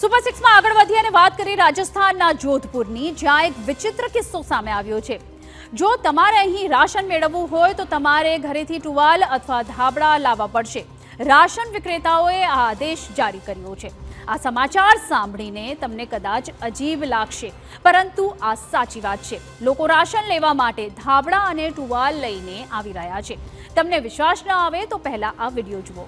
Super 6 માં આગળ વધી અને વાત કરી રાજસ્થાનના જોધપુરની, જ્યાં એક વિચિત્ર કિસ્સો સામે આવ્યો છે। જો તમારે અહીં રાશન મેળવવું હોય તો તમારે ઘરેથી ટુવાલ અથવા ધાબળા લાવવા પડશે। રાશન વિક્રેતાઓએ આ આદેશ જારી કર્યો છે। આ સમાચાર સાંભળીને તમને કદાચ અજીબ લાગશે, પરંતુ આ સાચી વાત છે। લોકો રાશન લેવા માટે ધાબળા અને ટુવાલ લઈને આવી રહ્યા છે। તમને વિશ્વાસ ન આવે તો પહેલા આ વિડિયો જુઓ।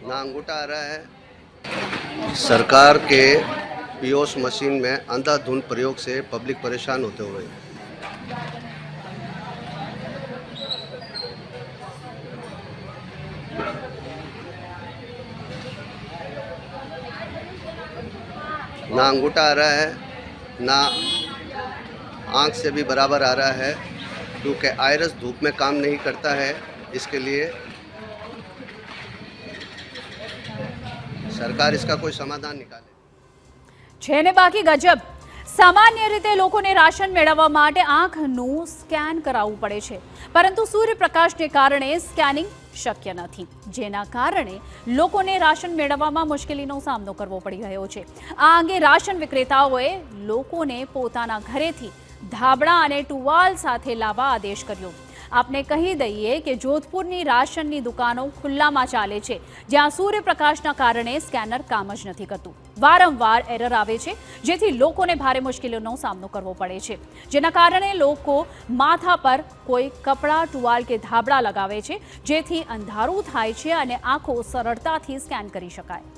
ना अंगूठा आ रहा है। सरकार के पीओस मशीन में अंधाधुंध प्रयोग से पब्लिक परेशान होते हुए ना अंगूठा आ रहा है, ना आँख से भी बराबर आ रहा है, क्योंकि आयरस धूप में काम नहीं करता है। इसके लिए सरकार इसका कोई समाधान निकाले। છે ને બાકી ગજબ। સામાન્ય રીતે લોકોને રાશન મેળવવા માટે આંખનું સ્કેન કરાવવું પડે છે, પરંતુ સૂર્યપ્રકાશને કારણે સ્કેનિંગ શક્ય નથી, જેના કારણે લોકોને રાશન મેળવવામાં મુશ્કેલીનો સામનો કરવો પડી રહ્યો છે। આ અંગે રાશન વિક્રેતાઓએ લોકોને પોતાના ઘરેથી ધાબળા અને ટુવાલ સાથે લાવવા આદેશ કર્યો। આપને કહી દઈએ કે જોધપુરની રાશનની દુકાનો ખુલ્લામાં ચાલે છે, જ્યાં સૂર્યપ્રકાશના કારણે સ્કેનર કામ જ નથી કરતું। વારંવાર એરર આવે છે, જેથી લોકોને ભારે મુશ્કેલીનો સામનો કરવો પડે છે, જેના કારણે લોકો માથા પર કોઈ કપડાં, ટુવાલ કે ધાબળા લગાવે છે, જેથી અંધારું થાય છે અને આંખો સરળતાથી સ્કેન કરી શકાય।